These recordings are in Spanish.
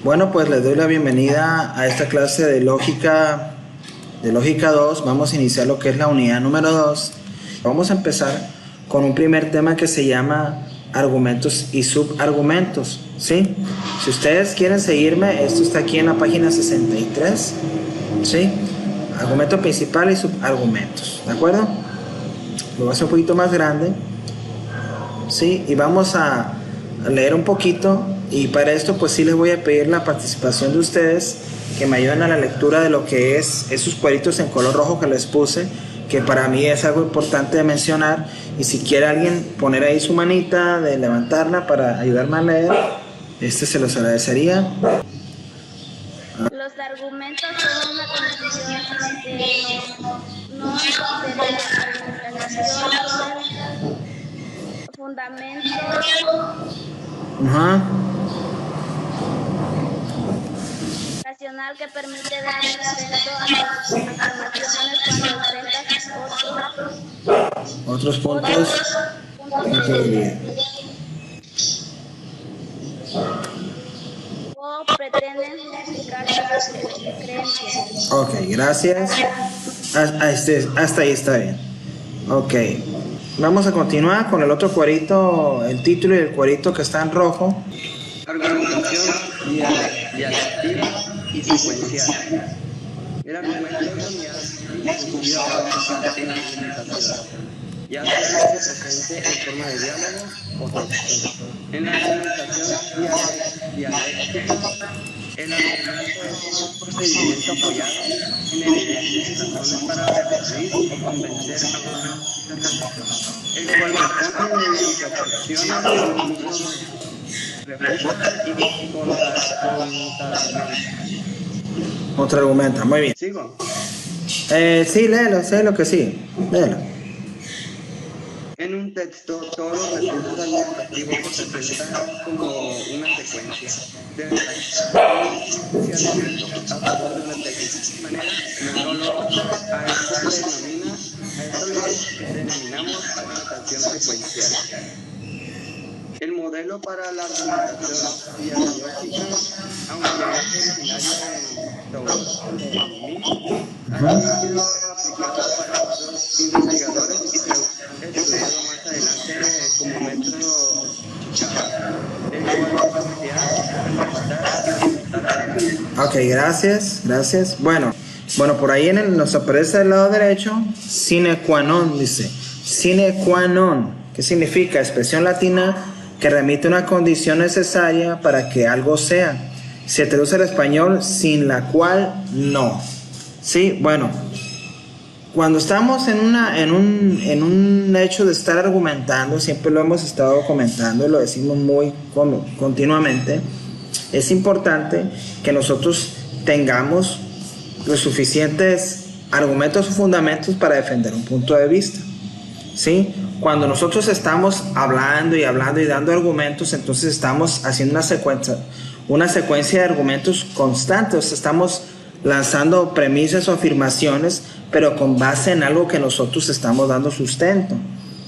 Bueno, pues les doy la bienvenida a esta clase de lógica 2. Vamos a iniciar lo que es la unidad número 2. Vamos a empezar con un primer tema que se llama argumentos y subargumentos, ¿sí? Si ustedes quieren seguirme, esto está aquí en la página 63, ¿sí? Argumento principal y subargumentos, ¿de acuerdo? Lo voy a hacer un poquito más grande, ¿sí? Y vamos a leer un poquito, y para esto pues sí les voy a pedir la participación de ustedes, que me ayuden a la lectura de lo que es esos cuadritos en color rojo que les puse, que para mí es algo importante de mencionar. Y si quiere alguien poner ahí su manita, de levantarla para ayudarme a leer, se los agradecería. Los argumentos son una condición no de la argumentación, fundamento racional que permite dar sustento a las afirmaciones cuando enfrentas otros puntos de vista. O pretenden justificar sus creencias. Ok, gracias. Hasta ahí está bien. Ok, vamos a continuar con el otro cuadrito, el título y el cuadrito que está en rojo. Argumentación dialectiva y secuencial. El argumento estudia en la argumentación, ya sea presente en forma de diálogo o texto. En la argumentación dialéctica, el argumento es un procedimiento apoyado en evidencias y razones para referir o convencer a una interpretación, el cual propone interpretaciones e incluso refuta y Contraargumenta, muy bien. ¿Sigo? Sí, léelo, sé lo que sí. Léelo. En un texto, todos los recursos argumentativos se presentan como una secuencia de a favor de una técnica. De manera monológica, a esto le denominamos argumentación secuencial. El modelo para la argumentación dialógica, aunque es originario de Taoísmo, ha sido aplicado para otros investigadores y se ha estudiado más adelante como método Chicharo, el cual Ok, gracias. Bueno, por ahí nos aparece del lado derecho, sine qua non, dice. Sine qua non, ¿qué significa? Expresión latina que remite a una condición necesaria para que algo sea. Se traduce al español sin la cual no. Sí, bueno, cuando estamos en un hecho de estar argumentando, siempre lo hemos estado comentando y lo decimos muy continuamente, es importante que nosotros tengamos los suficientes argumentos o fundamentos para defender un punto de vista, ¿sí? Cuando nosotros estamos hablando y dando argumentos, entonces estamos haciendo una secuencia de argumentos constantes. Estamos lanzando premisas o afirmaciones, pero con base en algo que nosotros estamos dando sustento,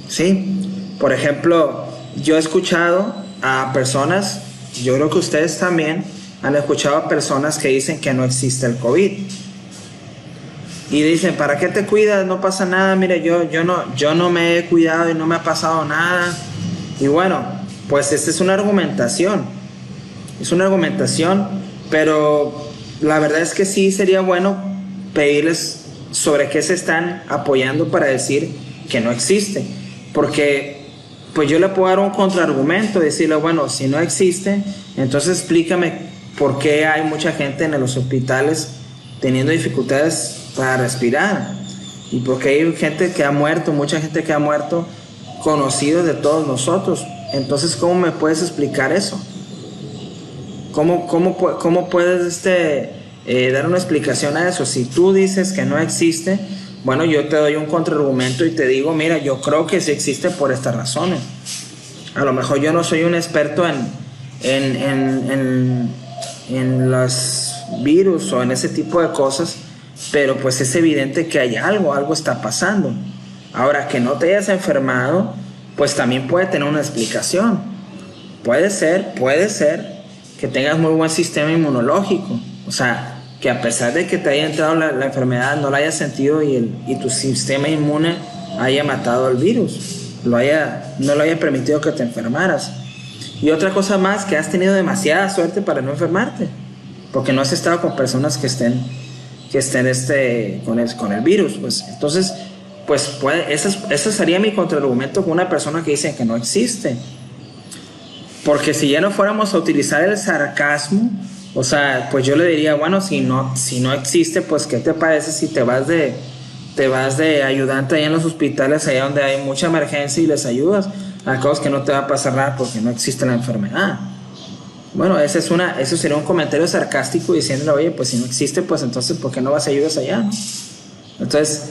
¿sí? Por ejemplo, yo he escuchado a personas, yo creo que ustedes también han escuchado a personas que dicen que no existe el COVID. Y dicen, ¿para qué te cuidas? No pasa nada, mire, yo no me he cuidado y no me ha pasado nada. Y bueno, pues esta es una argumentación. Es una argumentación, pero la verdad es que sí sería bueno pedirles sobre qué se están apoyando para decir que no existe. Porque pues yo le puedo dar un contraargumento, decirle, bueno, si no existe, entonces explícame por qué hay mucha gente en los hospitales teniendo dificultades para respirar, y porque hay gente que ha muerto, mucha gente que ha muerto, conocidos de todos nosotros. Entonces, ¿cómo me puedes explicar eso? ¿Cómo puedes dar una explicación a eso? Si tú dices que no existe, bueno, yo te doy un contraargumento y te digo, mira, yo creo que sí existe por estas razones. A lo mejor yo no soy un experto en los virus o en ese tipo de cosas, pero pues es evidente que hay algo está pasando. Ahora, que no te hayas enfermado, pues también puede tener una explicación. Puede ser que tengas muy buen sistema inmunológico. O sea, que a pesar de que te haya entrado la enfermedad, no la hayas sentido y tu sistema inmune haya matado el virus, no lo haya permitido que te enfermaras. Y otra cosa más, que has tenido demasiada suerte para no enfermarte, porque no has estado con personas que estén con el virus. Pues entonces, pues ese sería mi contraargumento con una persona que dice que no existe. Porque si ya no fuéramos a utilizar el sarcasmo, o sea, pues yo le diría, bueno, si no existe, pues ¿qué te parece si te vas de ayudante ahí en los hospitales, allá donde hay mucha emergencia, y les ayudas a cosas que no te va a pasar nada porque no existe la enfermedad? Bueno, eso sería un comentario sarcástico diciéndole, oye, pues si no existe, pues entonces ¿por qué no vas a ayudas allá, no? Entonces,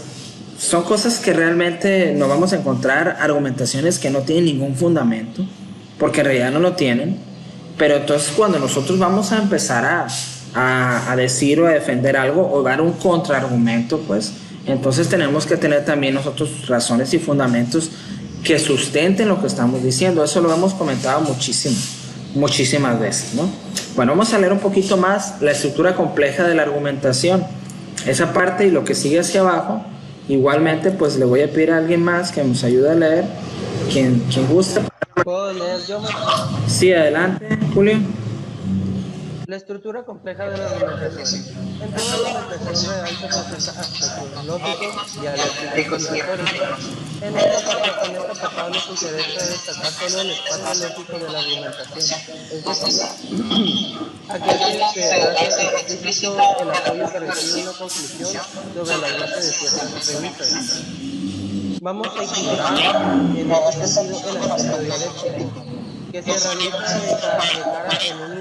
son cosas que realmente no vamos a encontrar argumentaciones que no tienen ningún fundamento, porque en realidad no lo tienen. Pero entonces cuando nosotros vamos a empezar a decir o a defender algo o dar un contraargumento, pues entonces tenemos que tener también nosotros razones y fundamentos que sustenten lo que estamos diciendo. Eso lo hemos comentado muchísimas veces, ¿no? Bueno, vamos a leer un poquito más la estructura compleja de la argumentación. Esa parte y lo que sigue hacia abajo, igualmente pues le voy a pedir a alguien más que nos ayude a leer, quien guste. ¿Puedo leer yo? Sí, adelante, Julio. La estructura compleja de la argumentación. En toda argumentación real se presenta aspectos lógicos, dialécticos y retóricos. En esta apartado nos interesa destacar solo el espacio lógico de la argumentación, es decir, aquel que hace explícito el apoyo que recibe una conclusión sobre la base de ciertas premisas. Vamos a ignorar en este sentido el aspecto dialéctico, que se realiza de cara en un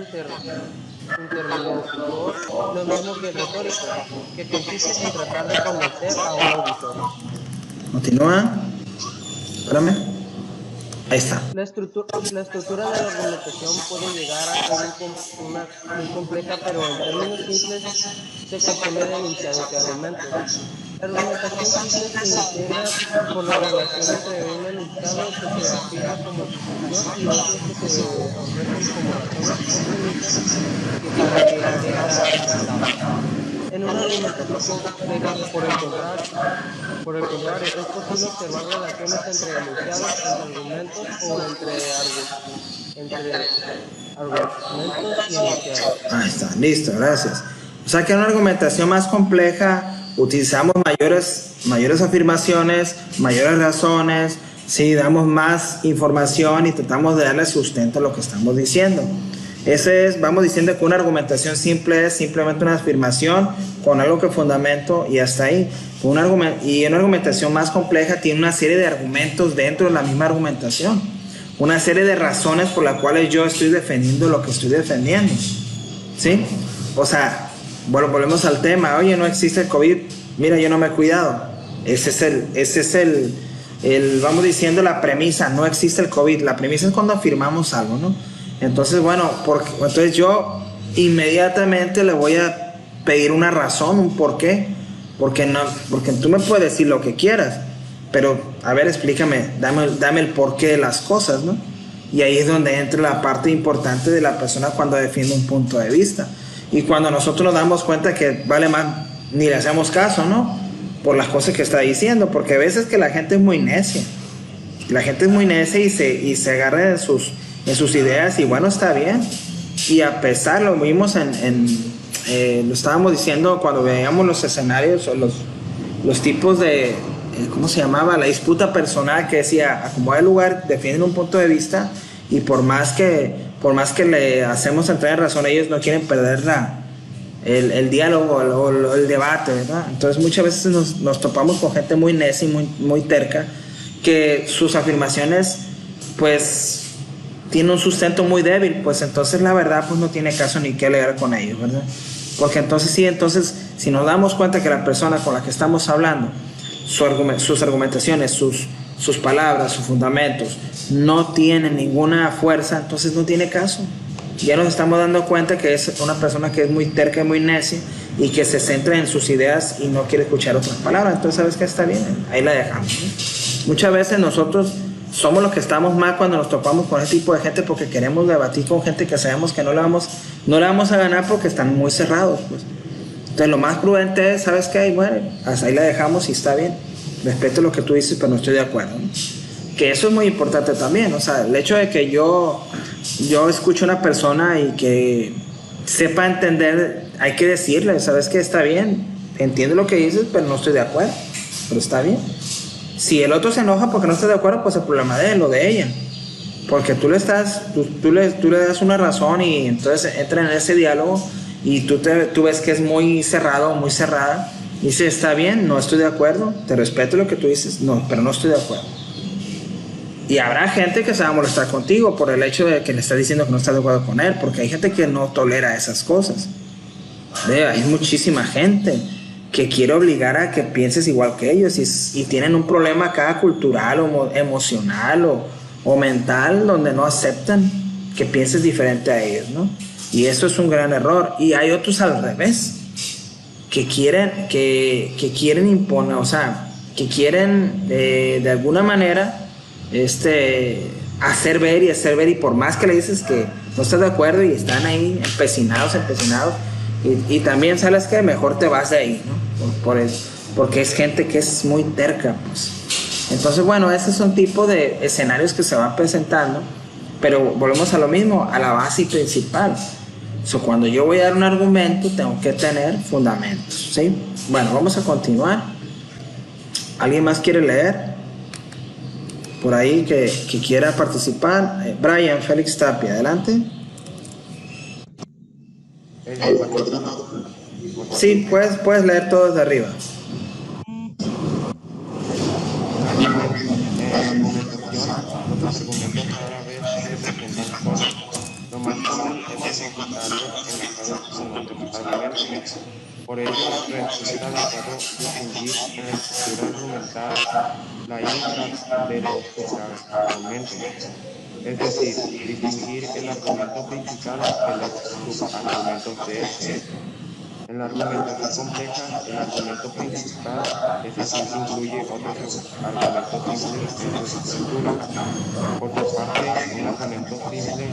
interlocutor, lo mismo que el retórico, que consiste en tratar de convencer a un auditor. Continúa. Espérame. Ahí está. La estructura de la argumentación puede llegar a ser muy compleja, pero en términos simples se compone de enunciados y argumentos. La argumentación simple se integra por la relación entre un enunciado que se afirma como conclusión y otros que se ofrecen como razones o premisas que para que sea en una argumentación compleja, por el contrario, es posible observar relaciones entre enunciados, entre argumentos o entre argumentos y enunciados. Ahí está, listo, gracias. O sea que en una argumentación más compleja utilizamos mayores afirmaciones, mayores razones, sí, damos más información y tratamos de darle sustento a lo que estamos diciendo. Vamos diciendo que una argumentación simple es simplemente una afirmación con algo que fundamento y hasta ahí. Y una argumentación más compleja tiene una serie de argumentos dentro de la misma argumentación, una serie de razones por las cuales yo estoy defendiendo lo que estoy defendiendo, ¿sí? O sea, bueno, volvemos al tema. Oye, no existe el COVID, mira, yo no me he cuidado. Ese es el vamos diciendo la premisa, no existe el COVID. La premisa es cuando afirmamos algo, ¿no? Entonces, bueno, entonces yo inmediatamente le voy a pedir una razón, un por qué. Porque tú me puedes decir lo que quieras, pero a ver, explícame, dame el porqué de las cosas, ¿no? Y ahí es donde entra la parte importante de la persona cuando defiende un punto de vista. Y cuando nosotros nos damos cuenta que vale más, ni le hacemos caso, ¿no? Por las cosas que está diciendo, porque a veces que la gente es muy necia. La gente es muy necia y se agarra en sus ideas, y bueno, está bien. Y a pesar, lo vimos lo estábamos diciendo cuando veíamos los escenarios o los tipos de, ¿cómo se llamaba? La disputa personal, que decía, acomoda el lugar, defienden un punto de vista, y por más que le hacemos entrar en razón, ellos no quieren perder el diálogo o el debate, ¿verdad? Entonces muchas veces nos topamos con gente muy necia y muy terca, que sus afirmaciones pues tienen un sustento muy débil, pues entonces la verdad pues no tiene caso ni qué leer con ellos, ¿verdad? Porque entonces si nos damos cuenta que la persona con la que estamos hablando, sus argumentaciones, sus palabras, sus fundamentos no tienen ninguna fuerza, entonces no tiene caso. Ya nos estamos dando cuenta que es una persona que es muy terca y muy necia y que se centra en sus ideas y no quiere escuchar otras palabras. Entonces, ¿sabes qué? Está bien, ahí la dejamos, ¿no? Muchas veces nosotros somos los que estamos mal cuando nos topamos con ese tipo de gente, porque queremos debatir con gente que sabemos que no le vamos a ganar porque están muy cerrados, pues. Entonces lo más prudente es, ¿sabes qué? Bueno, hasta ahí la dejamos y está bien. Respeto lo que tú dices, pero no estoy de acuerdo, ¿no? Que eso es muy importante también. O sea, el hecho de que yo escucho a una persona y que sepa entender, hay que decirle, ¿sabes qué? Está bien, entiendo lo que dices, pero no estoy de acuerdo. Pero está bien. Si el otro se enoja porque no está de acuerdo, pues el problema de él o de ella. Porque tú le das una razón y entonces entra en ese diálogo y tú ves que es muy cerrado o muy cerrada. Y dices, está bien, no estoy de acuerdo, te respeto lo que tú dices, no, pero no estoy de acuerdo. Y habrá gente que se va a molestar contigo por el hecho de que le estás diciendo que no estás de acuerdo con él, porque hay gente que no tolera esas cosas. Hay muchísima gente que quiere obligar a que pienses igual que ellos y tienen un problema acá cultural o emocional o mental donde no aceptan que pienses diferente a ellos, ¿no? Y eso es un gran error. Y hay otros al revés, que quieren imponer, o sea, que quieren de alguna manera hacer ver y por más que le dices que no estás de acuerdo y están ahí empecinados y también sabes que mejor te vas de ahí, ¿no? Porque es gente que es muy terca, pues. Entonces, bueno, ese es un tipo de escenarios que se van presentando, pero volvemos a lo mismo, a la base principal. Cuando yo voy a dar un argumento, tengo que tener fundamentos, ¿sí? Bueno, vamos a continuar. ¿Alguien más quiere leer? Por ahí que quiera participar. Brian Félix Tapia, adelante. Sí, puedes leer todo desde arriba. Lo más común es encontrarlo en las argumentos. Por ello, resulta adecuado distinguir en la estructura argumental la intras del argumento, es decir, distinguir el argumento principal de los subargumentos de este. En la argumentación compleja, el argumento principal es así que incluye otros argumentos simples en su estructura. Por su parte, un argumento simple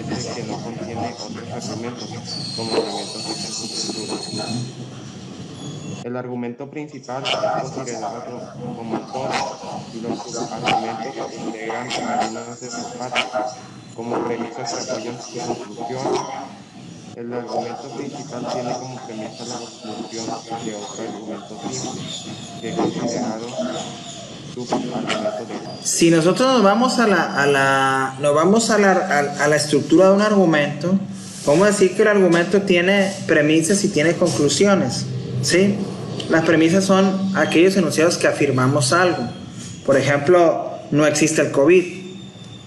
es el que no contiene otros argumentos como elementos de su estructura. El argumento principal es considerado como todo y los subargumentos se integran en algunas de sus partes, como premisas que apoyan su conclusión. El argumento principal tiene como premisa la conclusión de otro argumento simple, que es considerado subargumento de. Si nosotros nos vamos a la estructura de un argumento, vamos a decir que el argumento tiene premisas y tiene conclusiones, ¿sí? Las premisas son aquellos enunciados que afirmamos algo. Por ejemplo, no existe el COVID.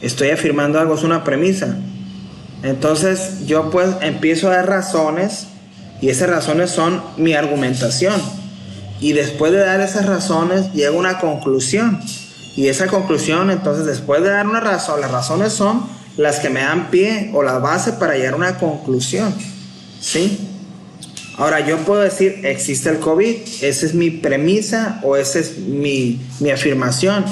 Estoy afirmando algo, es una premisa. Entonces yo pues empiezo a dar razones y esas razones son mi argumentación. Y después de dar esas razones llego a una conclusión. Y esa conclusión, entonces después de dar una razón, las razones son las que me dan pie o la base para llegar a una conclusión, ¿sí? Ahora yo puedo decir, existe el COVID, esa es mi premisa o esa es mi afirmación.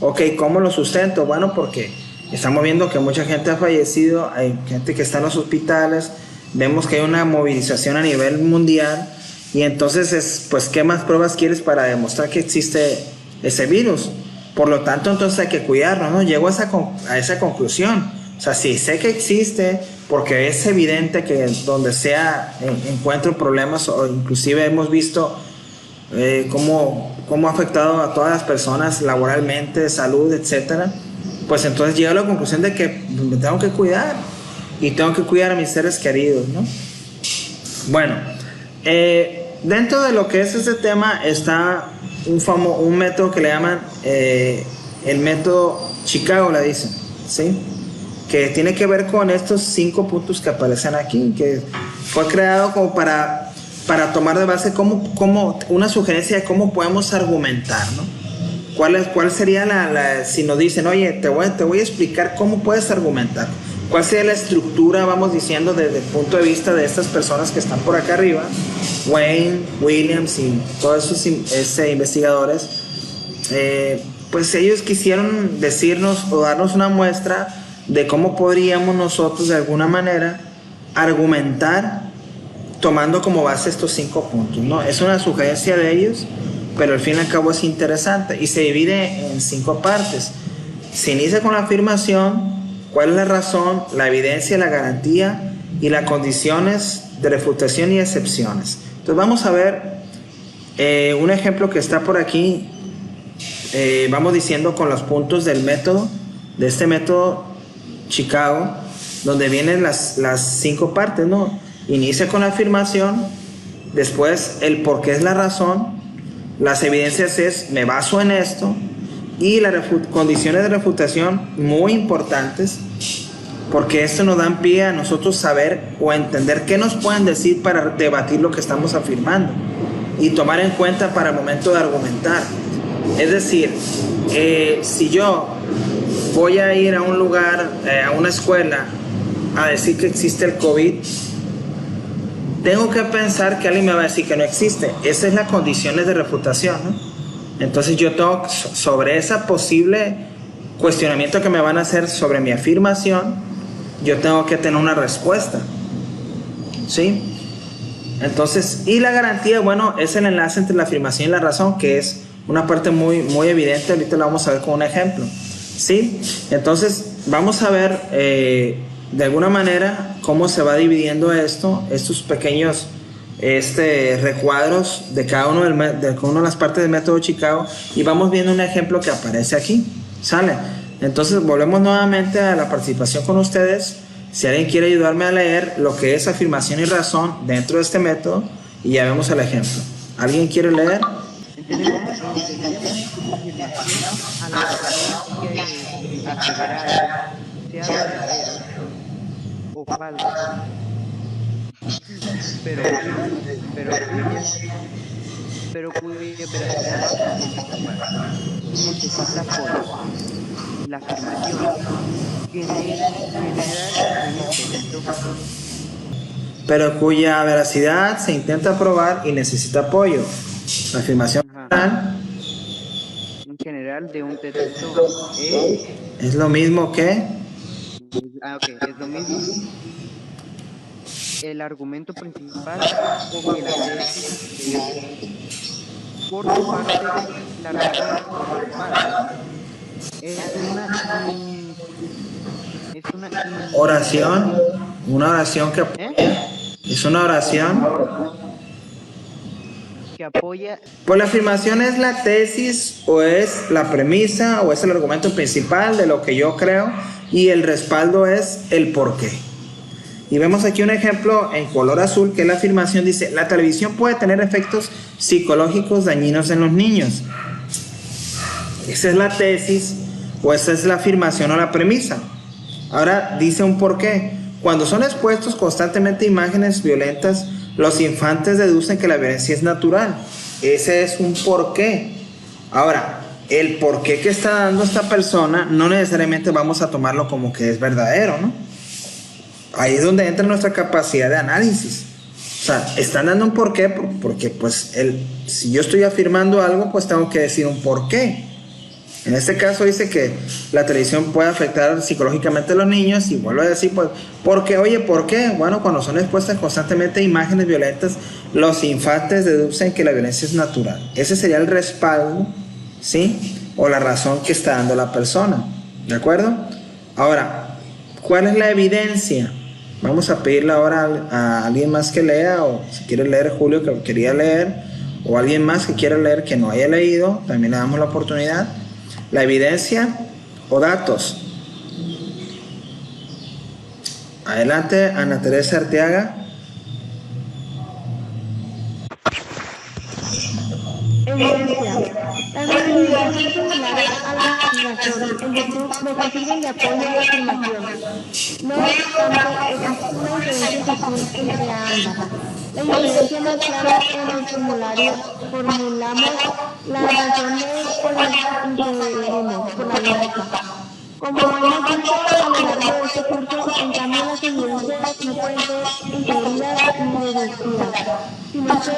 Ok, ¿cómo lo sustento? Bueno, porque estamos viendo que mucha gente ha fallecido, hay gente que está en los hospitales, vemos que hay una movilización a nivel mundial y entonces pues ¿qué más pruebas quieres para demostrar que existe ese virus? Por lo tanto, entonces hay que cuidarnos, ¿no? Llego a esa conclusión. O sea, si sé que existe, porque es evidente que donde sea encuentro problemas, o inclusive hemos visto cómo ha afectado a todas las personas laboralmente, de salud, etcétera, pues entonces llego a la conclusión de que me tengo que cuidar y tengo que cuidar a mis seres queridos, ¿no? Bueno, dentro de lo que es este tema está un método que le llaman el método Chicago, le dicen, ¿sí? Que tiene que ver con estos 5 puntos que aparecen aquí, que fue creado como para tomar de base como una sugerencia de cómo podemos argumentar, ¿no? ¿Cuál sería si nos dicen, oye, te voy a explicar cómo puedes argumentar? ¿Cuál sería la estructura, vamos diciendo, desde el punto de vista de estas personas que están por acá arriba? Wayne, Williams y todos esos investigadores pues ellos quisieron decirnos o darnos una muestra de cómo podríamos nosotros de alguna manera argumentar tomando como base estos 5 puntos, ¿no? Es una sugerencia de ellos, pero al fin y al cabo es interesante y se divide en 5 partes. Se inicia con la afirmación, cuál es la razón, la evidencia, la garantía y las condiciones de refutación y excepciones. Entonces vamos a ver un ejemplo que está por aquí. Vamos diciendo con los puntos del método, de este método Chicago, donde vienen las 5 partes, ¿no? Inicia con la afirmación, después el por qué es la razón, las evidencias es me baso en esto, y las condiciones de refutación muy importantes, porque esto nos da pie a nosotros saber o entender qué nos pueden decir para debatir lo que estamos afirmando y tomar en cuenta para el momento de argumentar. Es decir, si yo voy a ir a un lugar, a una escuela, a decir que existe el COVID, tengo que pensar que alguien me va a decir que no existe. Esa es la condiciones de refutación, ¿no? Entonces yo tengo, sobre esa posible cuestionamiento que me van a hacer sobre mi afirmación, yo tengo que tener una respuesta, ¿sí? Entonces, y la garantía, bueno, es el enlace entre la afirmación y la razón, que es una parte muy, muy evidente. Ahorita lo vamos a ver con un ejemplo, ¿sí? Entonces, vamos a ver de alguna manera cómo se va dividiendo estos pequeños recuadros de cada una de las partes del método Chicago, y vamos viendo un ejemplo que aparece aquí, ¿sale? Entonces volvemos nuevamente a la participación con ustedes. Si alguien quiere ayudarme a leer lo que es afirmación y razón dentro de este método, y ya vemos el ejemplo. ¿Alguien quiere leer? Entendemos a la razón que aseverar sea verdadero o falso, pero cuya veracidad necesita apoyo. La afirmación genera pero cuya veracidad se intenta probar y necesita apoyo. La afirmación en general de un texto es lo mismo que es lo mismo el argumento principal o que la tesis. Por su parte, la razón es una oración, una oración que es una oración que apoya. Pues la afirmación es la tesis o es la premisa o es el argumento principal de lo que yo creo, y el respaldo es el porqué. Y vemos aquí un ejemplo en color azul, que la afirmación dice: la televisión puede tener efectos psicológicos dañinos en los niños. Esa es la tesis o esa es la afirmación o la premisa. Ahora dice un porqué. Cuando son expuestos constantemente a imágenes violentas, los infantes deducen que la violencia es natural. Ese es un porqué. Ahora, el porqué que está dando esta persona no necesariamente vamos a tomarlo como que es verdadero, ¿no? Ahí es donde entra nuestra capacidad de análisis. O sea, están dando un porqué porque pues si yo estoy afirmando algo, pues tengo que decir un porqué. En este caso dice que la televisión puede afectar psicológicamente a los niños, y vuelvo a decir, pues, porque, oye, ¿por qué? Bueno, cuando son expuestas constantemente a imágenes violentas, los infantes deducen que la violencia es natural. Ese sería el respaldo, ¿sí? O la razón que está dando la persona, ¿de acuerdo? Ahora, ¿cuál es la evidencia? Vamos a pedirle ahora a alguien más que lea, o si quiere leer Julio, que quería leer, o alguien más que quiera leer que no haya leído, también le damos la oportunidad. La evidencia o datos. Adelante, Ana Teresa Arteaga. Evidencia. Las argumentaciones similares a la afirmación en virtud de que sirven de apoyo a la afirmación. No obstante, existe una diferencia sutil entre ambas. La diferencia más clara en el formulario formulamos las razones por las que introducimos por la lógica. Como hemos visto a lo largo de este curso, en cambio las evidencias no pueden ser intuidas ni deducidas, sino que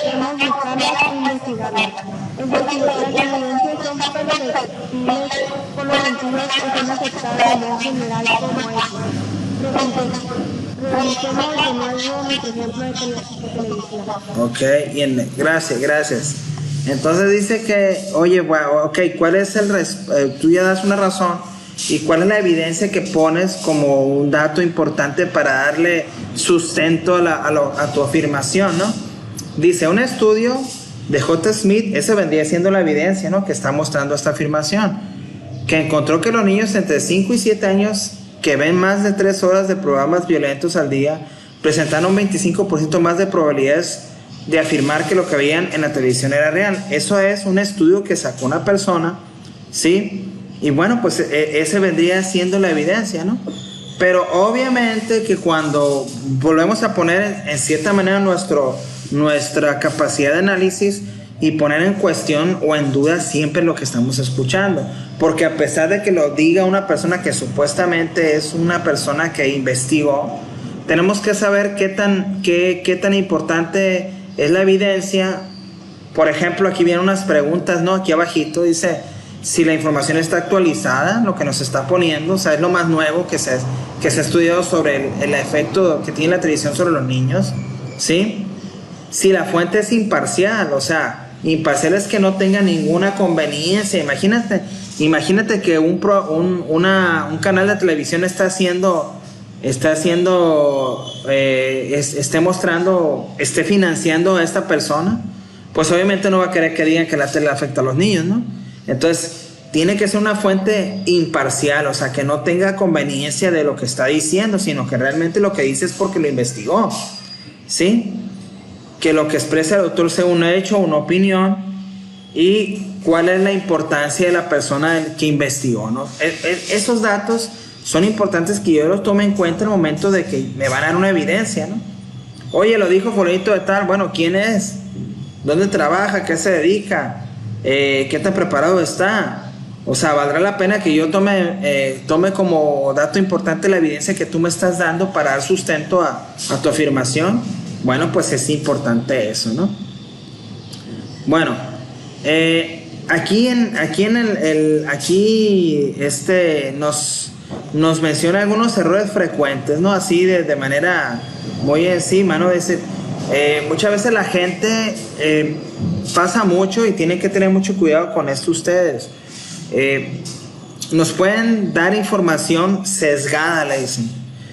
debemos buscarlas e investigarlas. Es decir, las evidencias son predecibles por los sentidos o son aceptadas de modo general como hechos. Revisemos de nuevo nuestro ejemplo de televisión. Ok, gracias. Entonces dice que, oye, bueno, ok, ¿cuál es tú ya das una razón, y cuál es la evidencia que pones como un dato importante para darle sustento a tu afirmación, ¿no? Dice, un estudio de J. Smith, ese vendría siendo la evidencia, ¿no?, que está mostrando esta afirmación, que encontró que los niños entre 5 y 7 años que ven más de 3 horas de programas violentos al día presentaron un 25% más de probabilidades de afirmar que lo que veían en la televisión era real. Eso es un estudio que sacó una persona, ¿sí? Y bueno, pues ese vendría siendo la evidencia, ¿no? Pero obviamente que cuando volvemos a poner en cierta manera nuestra capacidad de análisis y poner en cuestión o en duda siempre lo que estamos escuchando, porque a pesar de que lo diga una persona que supuestamente es una persona que investigó, tenemos que saber qué tan importante es la evidencia. Por ejemplo, aquí vienen unas preguntas, ¿no? Aquí abajito dice si la información está actualizada, lo que nos está poniendo, o sea, es lo más nuevo que se ha estudiado sobre el efecto que tiene la televisión sobre los niños, ¿sí? Si la fuente es imparcial, o sea, imparcial es que no tenga ninguna conveniencia. Imagínate que un canal de televisión esté financiando a esta persona, pues obviamente no va a querer que digan que la tele afecta a los niños, ¿no? Entonces tiene que ser una fuente imparcial, o sea, que no tenga conveniencia de lo que está diciendo, sino que realmente lo que dice es porque lo investigó, ¿sí? Que lo que expresa el autor sea un hecho, una opinión, y cuál es la importancia de la persona que investigó, ¿no? Esos datos son importantes que yo los tome en cuenta en el momento de que me van a dar una evidencia, ¿no? Oye, lo dijo fulanito de tal, bueno, ¿quién es? ¿Dónde trabaja? ¿Qué se dedica? ¿Qué tan preparado está? O sea, ¿valdrá la pena que yo tome como dato importante la evidencia que tú me estás dando para dar sustento a tu afirmación? Bueno, pues es importante eso, ¿no? Bueno, aquí nos menciona algunos errores frecuentes, ¿no? Así de manera muy encima, ¿no? Muchas veces la gente pasa mucho y tienen que tener mucho cuidado con esto ustedes. Nos pueden dar información sesgada, le dicen.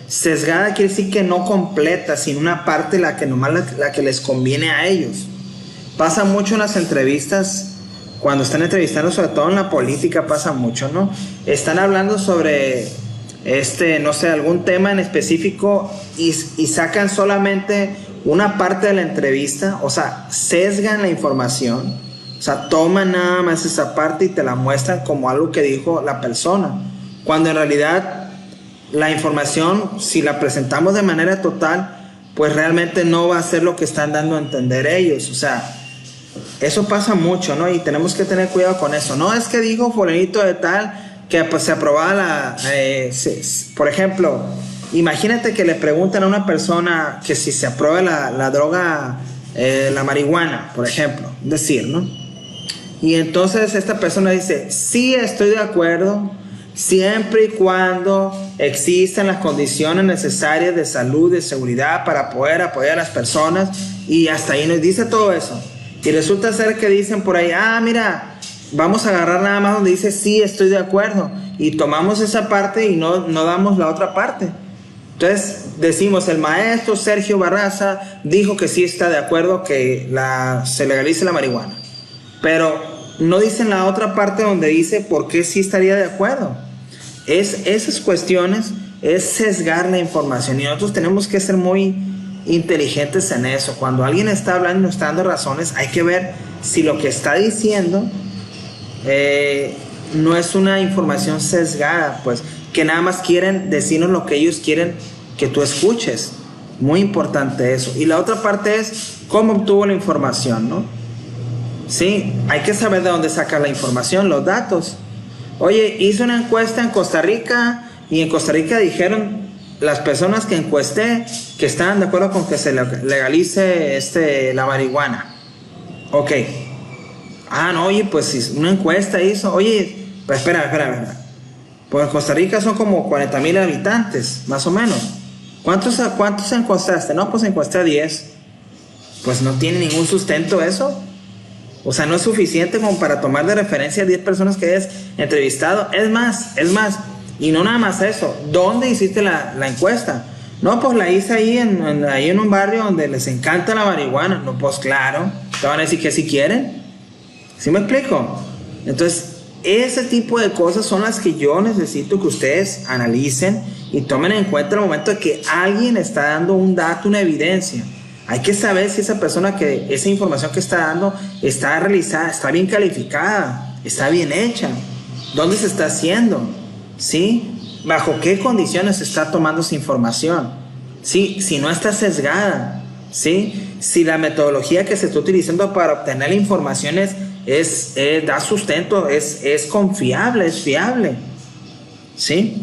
Sesgada quiere decir que no completa, sino una parte la que les conviene a ellos. Pasa mucho en las entrevistas, cuando están entrevistando, sobre todo en la política pasa mucho, ¿no? Están hablando sobre no sé, algún tema en específico y sacan solamente una parte de la entrevista, o sea, sesgan la información, o sea, toman nada más esa parte y te la muestran como algo que dijo la persona, cuando en realidad la información, si la presentamos de manera total, pues realmente no va a ser lo que están dando a entender ellos. O sea, eso pasa mucho, ¿no? Y tenemos que tener cuidado con eso. No es que dijo fulanito de tal que pues se aprobaba por ejemplo, imagínate que le preguntan a una persona que si se aprueba la droga, la marihuana, por ejemplo, decir, ¿no? Y entonces esta persona dice, sí, estoy de acuerdo, siempre y cuando existan las condiciones necesarias de salud, de seguridad para poder apoyar a las personas, y hasta ahí nos dice todo eso. Y resulta ser que dicen por ahí, mira, vamos a agarrar nada más donde dice sí, estoy de acuerdo, y tomamos esa parte y no damos la otra parte. Entonces decimos, el maestro Sergio Barraza dijo que sí está de acuerdo que se legalice la marihuana, pero no dicen la otra parte donde dice por qué sí estaría de acuerdo. Esas cuestiones es sesgar la información, y nosotros tenemos que ser muy inteligentes en eso. Cuando alguien está hablando y nos está dando razones, hay que ver si lo que está diciendo no es una información sesgada, pues que nada más quieren decirnos lo que ellos quieren que tú escuches. Muy importante eso. Y la otra parte es cómo obtuvo la información, ¿no? Sí, hay que saber de dónde saca la información, los datos. Oye, hice una encuesta en Costa Rica y en Costa Rica dijeron las personas que encuesté que estaban de acuerdo con que se legalice la marihuana. Ok. Ah, no, oye, pues si una encuesta hizo, oye, pues espera. Pues en Costa Rica son como 40,000 habitantes, más o menos. ¿Cuántos encuestaste? No, pues encuesté a 10. Pues no tiene ningún sustento eso. O sea, no es suficiente como para tomar de referencia a 10 personas que hayas entrevistado. Es más, y no nada más eso. ¿Dónde hiciste la encuesta? No, pues la hice ahí en un barrio donde les encanta la marihuana. No, pues claro, te van a decir que si quieren. ¿Sí me explico? Entonces, ese tipo de cosas son las que yo necesito que ustedes analicen y tomen en cuenta el momento de que alguien está dando un dato, una evidencia. Hay que saber si esa información que está dando está realizada, está bien calificada, está bien hecha, dónde se está haciendo, ¿sí? Bajo qué condiciones se está tomando esa información, ¿sí? Si no está sesgada, ¿sí? Si la metodología que se está utilizando para obtener la información da sustento, es confiable, es fiable, ¿sí?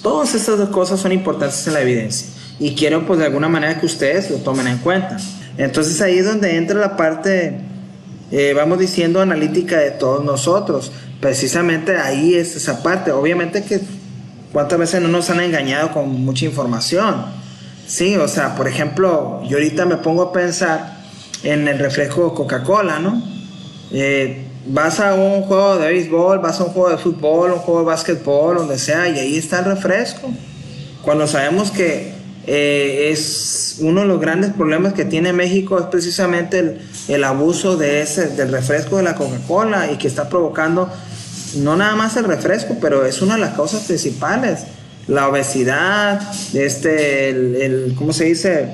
Todas estas cosas son importantes en la evidencia. Y quiero pues de alguna manera que ustedes lo tomen en cuenta. Entonces ahí es donde entra la parte, vamos diciendo, analítica de todos nosotros. Precisamente ahí es esa parte. Obviamente que cuántas veces no nos han engañado con mucha información. Sí, o sea, por ejemplo, yo ahorita me pongo a pensar en el refresco Coca-Cola, ¿no? Vas a un juego de béisbol, vas a un juego de fútbol, un juego de básquetbol, donde sea, y ahí está el refresco. Cuando sabemos que es uno de los grandes problemas que tiene México es precisamente el abuso del refresco de la Coca-Cola y que está provocando no nada más el refresco, pero es una de las causas principales, la obesidad, ¿cómo se dice?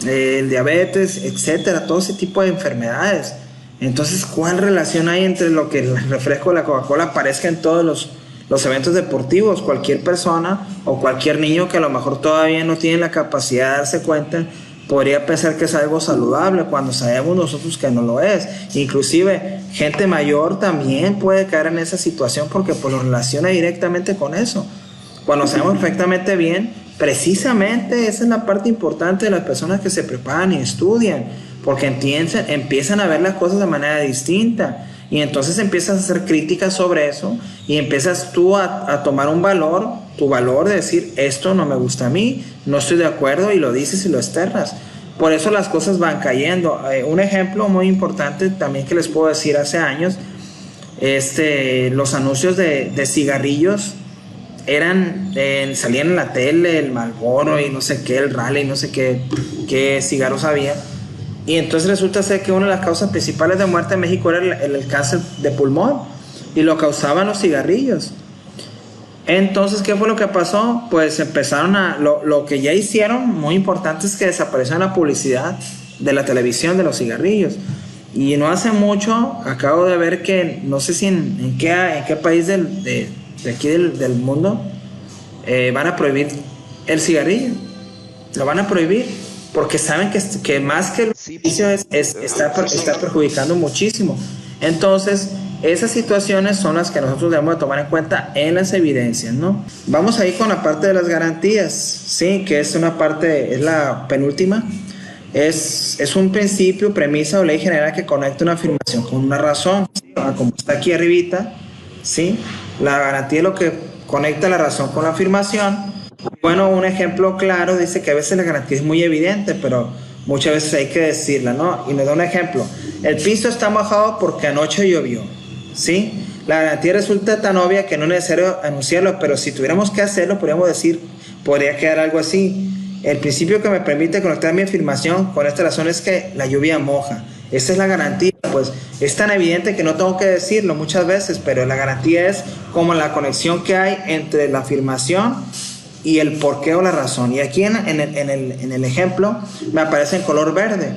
El diabetes, etcétera, todo ese tipo de enfermedades. Entonces, ¿cuál relación hay entre lo que el refresco de la Coca-Cola aparezca en todos los eventos deportivos? Cualquier persona o cualquier niño que a lo mejor todavía no tiene la capacidad de darse cuenta podría pensar que es algo saludable cuando sabemos nosotros que no lo es. Inclusive gente mayor también puede caer en esa situación porque pues lo relaciona directamente con eso. Cuando sabemos perfectamente bien, precisamente esa es la parte importante de las personas que se preparan y estudian, porque empiezan a ver las cosas de manera distinta. Y entonces empiezas a hacer críticas sobre eso y empiezas tú a tomar tu valor de decir, esto no me gusta a mí, no estoy de acuerdo, y lo dices y lo externas. Por eso las cosas van cayendo. Un ejemplo muy importante también que les puedo decir, hace años, los anuncios de cigarrillos salían en la tele, el Marlboro y no sé qué, el Raleigh, no sé qué cigarros había. Y entonces resulta ser que una de las causas principales de muerte en México era el cáncer de pulmón, y lo causaban los cigarrillos. Entonces, ¿qué fue lo que pasó? Pues empezaron lo que ya hicieron, muy importante, es que desapareció la publicidad de la televisión de los cigarrillos. Y no hace mucho, acabo de ver que, no sé si en qué país de aquí del mundo, van a prohibir el cigarrillo. Lo van a prohibir. Porque saben que más que el beneficio está perjudicando muchísimo. Entonces, esas situaciones son las que nosotros debemos de tomar en cuenta en las evidencias, ¿no? Vamos ahí con la parte de las garantías, ¿sí? Que es una parte, es la penúltima. Es un principio, premisa o ley general que conecta una afirmación con una razón, ¿sí? Como está aquí arribita, ¿sí? La garantía es lo que conecta la razón con la afirmación. Bueno, un ejemplo claro dice que a veces la garantía es muy evidente, pero muchas veces hay que decirla, ¿no? Y nos da un ejemplo. El piso está mojado porque anoche llovió, ¿sí? La garantía resulta tan obvia que no es necesario anunciarlo, pero si tuviéramos que hacerlo, podría quedar algo así. El principio que me permite conectar mi afirmación con esta razón es que la lluvia moja. Esa es la garantía, pues es tan evidente que no tengo que decirlo muchas veces, pero la garantía es como la conexión que hay entre la afirmación y el porqué o la razón. Y aquí en el ejemplo me aparece en color verde.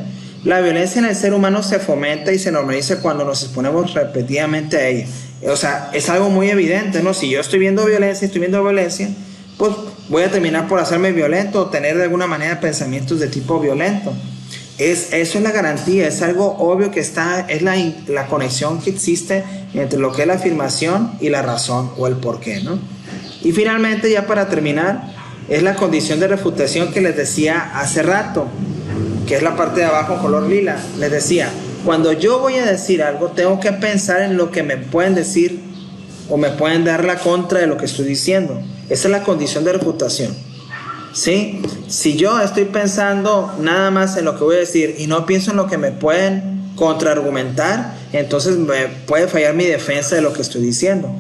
La violencia en el ser humano se fomenta y se normaliza cuando nos exponemos repetidamente a ella. O sea, es algo muy evidente, ¿no? Si yo estoy viendo violencia, pues voy a terminar por hacerme violento o tener de alguna manera pensamientos de tipo violento. Eso es la garantía, es algo obvio que está, es la conexión que existe entre lo que es la afirmación y la razón o el porqué, ¿no? Y finalmente, ya para terminar, es la condición de refutación que les decía hace rato, que es la parte de abajo en color lila. Les decía, cuando yo voy a decir algo, tengo que pensar en lo que me pueden decir o me pueden dar la contra de lo que estoy diciendo. Esa es la condición de refutación, ¿sí? Si yo estoy pensando nada más en lo que voy a decir y no pienso en lo que me pueden contraargumentar, entonces me puede fallar mi defensa de lo que estoy diciendo.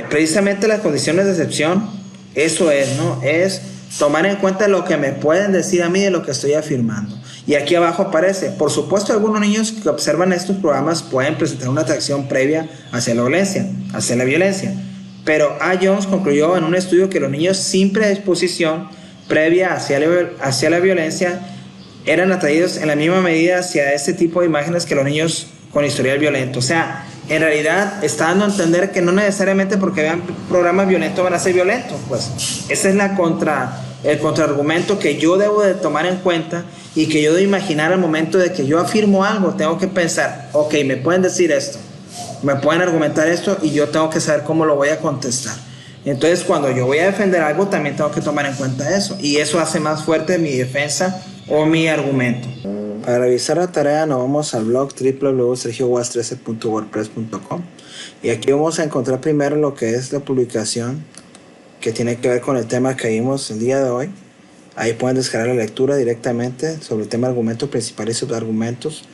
Precisamente las condiciones de excepción, eso es, ¿no? Es tomar en cuenta lo que me pueden decir a mí de lo que estoy afirmando. Y aquí abajo aparece, por supuesto, algunos niños que observan estos programas pueden presentar una atracción previa hacia la violencia. Pero A. Jones concluyó en un estudio que los niños sin predisposición previa hacia la violencia eran atraídos en la misma medida hacia este tipo de imágenes que los niños con historial violento. O sea, en realidad está dando a entender que no necesariamente porque vean programas violentos van a ser violentos. Pues ese es el contraargumento que yo debo de tomar en cuenta y que yo debo imaginar al momento de que yo afirmo algo. Tengo que pensar, ok, me pueden decir esto, me pueden argumentar esto y yo tengo que saber cómo lo voy a contestar. Entonces, cuando yo voy a defender algo, también tengo que tomar en cuenta eso. Y eso hace más fuerte mi defensa o mi argumento. Para revisar la tarea nos vamos al blog www.sergiowas13.wordpress.com y aquí vamos a encontrar primero lo que es la publicación que tiene que ver con el tema que vimos el día de hoy. Ahí pueden descargar la lectura directamente sobre el tema argumentos principales y subargumentos.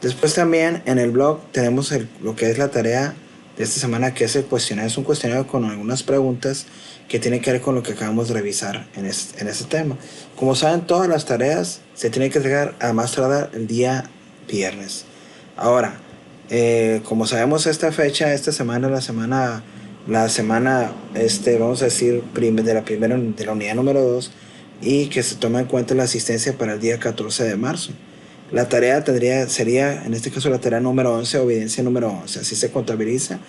Después también en el blog tenemos lo que es la tarea de esta semana, que es el cuestionario. Es un cuestionario con algunas preguntas que tienen que ver con lo que acabamos de revisar en este tema. Como saben, todas las tareas se tienen que entregar a más tardar el día viernes. Ahora, como sabemos, esta fecha, esta semana, la semana vamos a decir, de la unidad número 2, y que se toma en cuenta la asistencia para el día 14 de marzo. La tarea sería, en este caso, la tarea número 11, obediencia número 11. Así se contabiliza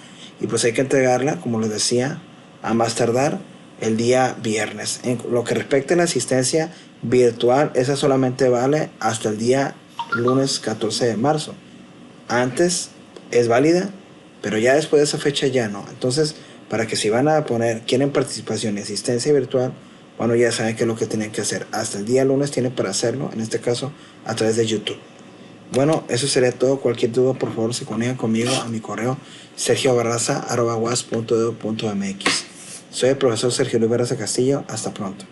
y pues hay que entregarla, como les decía, a más tardar el día viernes. En lo que respecta a la asistencia virtual, esa solamente vale hasta el día lunes 14 de marzo. Antes es válida, pero ya después de esa fecha ya no. Entonces, para que si van a quieren participación y asistencia virtual, bueno, ya saben qué es lo que tienen que hacer. Hasta el día lunes tienen para hacerlo, en este caso a través de YouTube. Bueno, eso sería todo. Cualquier duda, por favor, se comunican conmigo a mi correo sergiobarraza@was.edu.mx. Soy el profesor Sergio Luis Barraza Castillo. Hasta pronto.